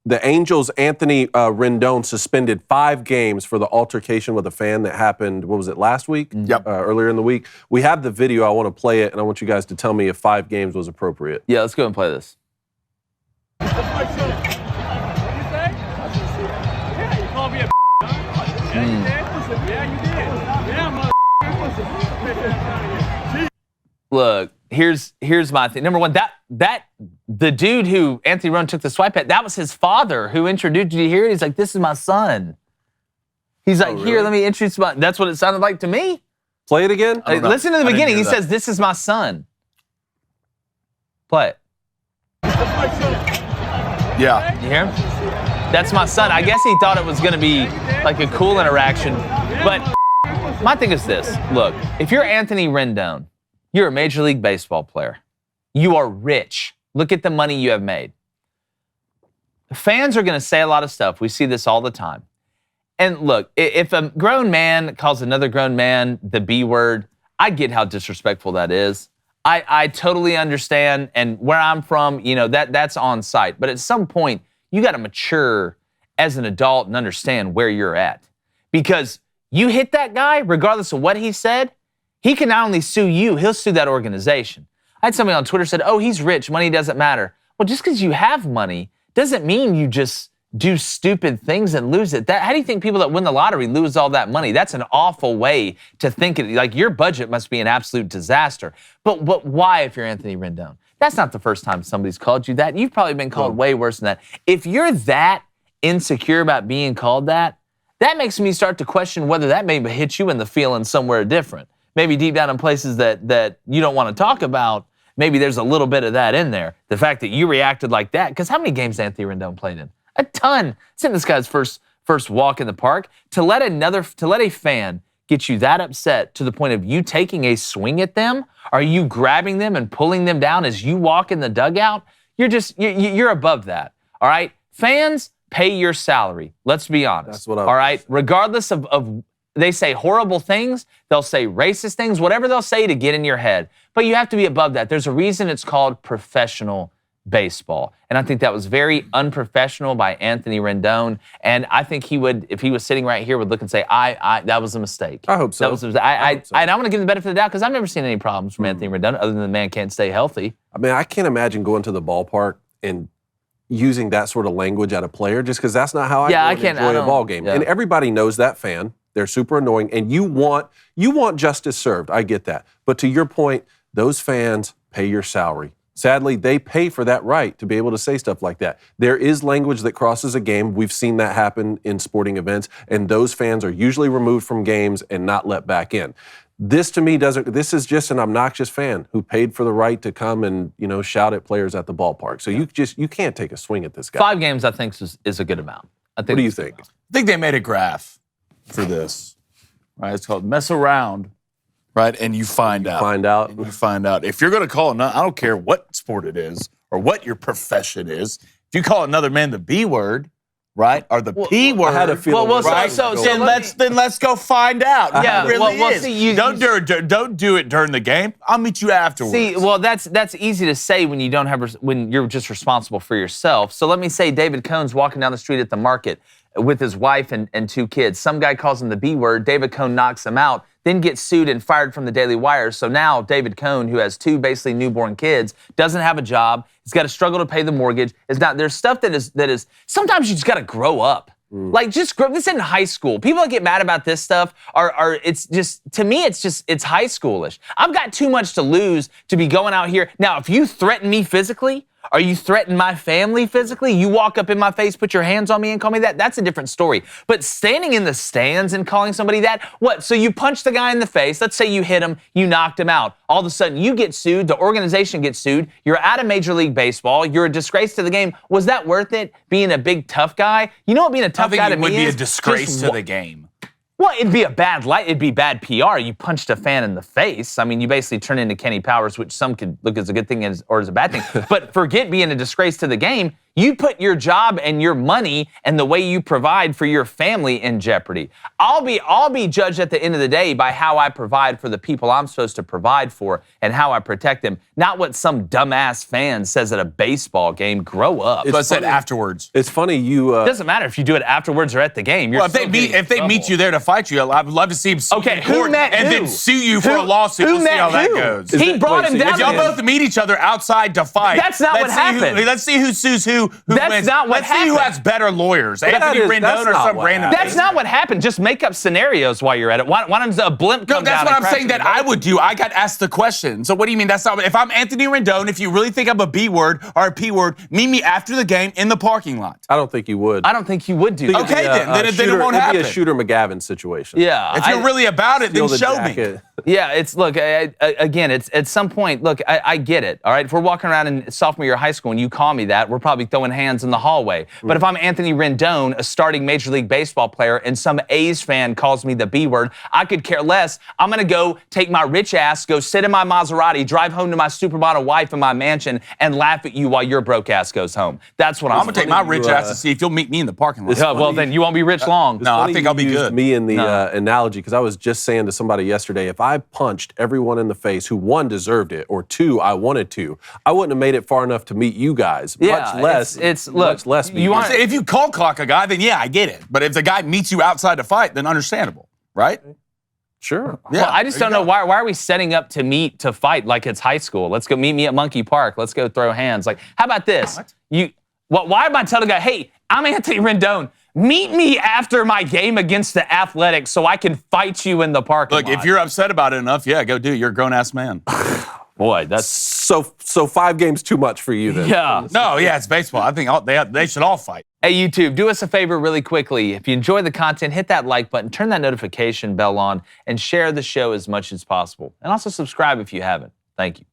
the Angels' Anthony Rendon suspended 5 games for the altercation with a fan that happened, what was it, last week? Yep. Earlier in the week. We have the video. I want to play it, and I want you guys to tell me if 5 games was appropriate. Yeah, let's go and play this. That's my son. What did you say? Yeah, you called me a Yeah, you did. Yeah, you did. Yeah, mother. Look, here's my thing. Number one, that the dude who Anthony Rendon took the swipe at, that was his father who introduced. Did you hear it? He's like, "This is my son." He's like, really? "Here, let me introduce my." That's what it sounded like to me. Play it again? Like, listen to the beginning. He says, "This is my son." Play it. That's my son. Yeah. You hear him? That's my son. I guess he thought it was going to be like a cool interaction. But my thing is this. Look, if you're Anthony Rendon, you're a Major League Baseball player. You are rich. Look at the money you have made. Fans are going to say a lot of stuff. We see this all the time. And look, if a grown man calls another grown man the B word, I get how disrespectful that is. I totally understand, and where I'm from, you know, that's on site. But at some point, you got to mature as an adult and understand where you're at. Because you hit that guy, regardless of what he said, he can not only sue you, he'll sue that organization. I had somebody on Twitter said, "Oh, he's rich, money doesn't matter." Well, just because you have money doesn't mean you just do stupid things and lose it. How do you think people that win the lottery lose all that money? That's an awful way to think it. Like, your budget must be an absolute disaster. But why, if you're Anthony Rendon? That's not the first time somebody's called you that. You've probably been called way worse than that. If you're that insecure about being called that makes me start to question whether that may hit you in the feeling somewhere different. Maybe deep down in places that you don't want to talk about, maybe there's a little bit of that in there. The fact that you reacted like that, because how many games Anthony Rendon played in? A ton. It's in this guy's first walk in the park. To let a fan get you that upset to the point of you taking a swing at them, are you grabbing them and pulling them down as you walk in the dugout? You're above that. All right? Fans pay your salary. Let's be honest. That's what I'm all right? Regardless of they say horrible things, they'll say racist things, whatever they'll say to get in your head. But you have to be above that. There's a reason it's called professional baseball. And I think that was very unprofessional by Anthony Rendon. And I think he would, if he was sitting right here, would look and say, that was a mistake. I hope so. That was and I want to give him the benefit of the doubt because I've never seen any problems from Anthony Rendon other than the man can't stay healthy. I mean, I can't imagine going to the ballpark and using that sort of language at a player just because that's not how I enjoy a ball game. Yeah. And everybody knows that fan. They're super annoying. And you want justice served. I get that. But to your point, those fans pay your salary. Sadly, they pay for that right to be able to say stuff like that. There is language that crosses a game. We've seen that happen in sporting events, and those fans are usually removed from games and not let back in. This, to me, this is just an obnoxious fan who paid for the right to come and, shout at players at the ballpark. So you can't take a swing at this guy. 5 games, I think, is a good amount. What do you think? I think they made a graph for this. Right? It's called Mess Around. Right, and you find out. And you find out. If you're going to call I don't care what sport it is or what your profession is. If you call another man the B word, right, or the P word, I had a feeling. Right? Then let's go find out. Yeah, it really is. See, don't do it during the game. I'll meet you afterwards. See, well, that's easy to say when you're just responsible for yourself. So let me say, David Cohn's walking down the street at the market with his wife and 2 kids. Some guy calls him the B word. David Cohn knocks him out. Then gets sued and fired from the Daily Wire. So now David Cohn, who has 2 basically newborn kids, doesn't have a job. He's got to struggle to pay the mortgage. There's stuff that is sometimes you just got to grow up. Like, just grow. This isn't high school. People that get mad about this stuff it's just, to me, it's high schoolish. I've got too much to lose to be going out here. Now, if you threaten me physically, or you threaten my family physically, you walk up in my face, put your hands on me and call me that, that's a different story. But standing in the stands and calling somebody that, what? So you punch the guy in the face, let's say you hit him, you knocked him out. All of a sudden you get sued, the organization gets sued, you're out of Major League Baseball, you're a disgrace to the game. Was that worth it, being a big tough guy? You know what being a tough guy to me is? I think it would be a disgrace to the game. Well, it'd be it'd be bad PR. You punched a fan in the face. I mean, you basically turn into Kenny Powers, which some could look as a good thing or as a bad thing. But forget being a disgrace to the game. You put your job and your money and the way you provide for your family in jeopardy. I'll be judged at the end of the day by how I provide for the people I'm supposed to provide for and how I protect them, not what some dumbass fan says at a baseball game. Grow up. But I said afterwards. It's funny you. It doesn't matter if you do it afterwards or at the game. Well, if they meet you there to fight you, I would love to see him sue you in court and then sue you for a lawsuit. We'll see how that goes. He brought him down. If y'all both meet each other outside to fight, that's not what happened. Let's see who sues who That's wins. not what Let's see who has better lawyers. Anthony Rendon or some random. That's not what happened. Just make up scenarios while you're at it. Why don't a blimp come down? That's what I'm saying that I would do. I got asked the question. So what do you mean that's not? If I'm Anthony Rendon, if you really think I'm a B word or a P word, meet me after the game in the parking lot. I don't think you would. I don't think you would do that. Okay, then it won't happen. It'd be a Shooter McGavin situation. Yeah. If you're really about it, then show me. Yeah, again, it's at some point, look, I get it, all right? If we're walking around in sophomore year of high school and you call me that, we're probably throwing hands in the hallway. But if I'm Anthony Rendon, a starting Major League Baseball player, and some A's fan calls me the B word, I could care less. I'm going to go take my rich ass, go sit in my Maserati, drive home to my supermodel wife in my mansion, and laugh at you while your broke ass goes home. That's what I'm going to take my rich ass to see if you'll meet me in the parking lot. Yeah, well, then you won't be rich long. No, I think I'll be good. Me in the analogy, because I was just saying to somebody yesterday, if I punched everyone in the face who, one, deserved it, or two, I wanted to, I wouldn't have made it far enough to meet you guys. Yeah, much less. If you cold clock a guy, then yeah, I get it. But if the guy meets you outside to fight, then understandable, right? Sure. Yeah, well, I just don't know why are we setting up to meet to fight like it's high school? Let's go meet me at Monkey Park. Let's go throw hands. Like, how about this? Why am I telling a guy, hey, I'm Anthony Rendon. Meet me after my game against the Athletics so I can fight you in the parking lot. Look, if you're upset about it enough, yeah, go do it. You're a grown-ass man. Boy, that's... So 5 games too much for you then. Yeah. No, yeah, it's baseball. I think they should all fight. Hey, YouTube, do us a favor really quickly. If you enjoy the content, hit that like button, turn that notification bell on, and share the show as much as possible. And also subscribe if you haven't. Thank you.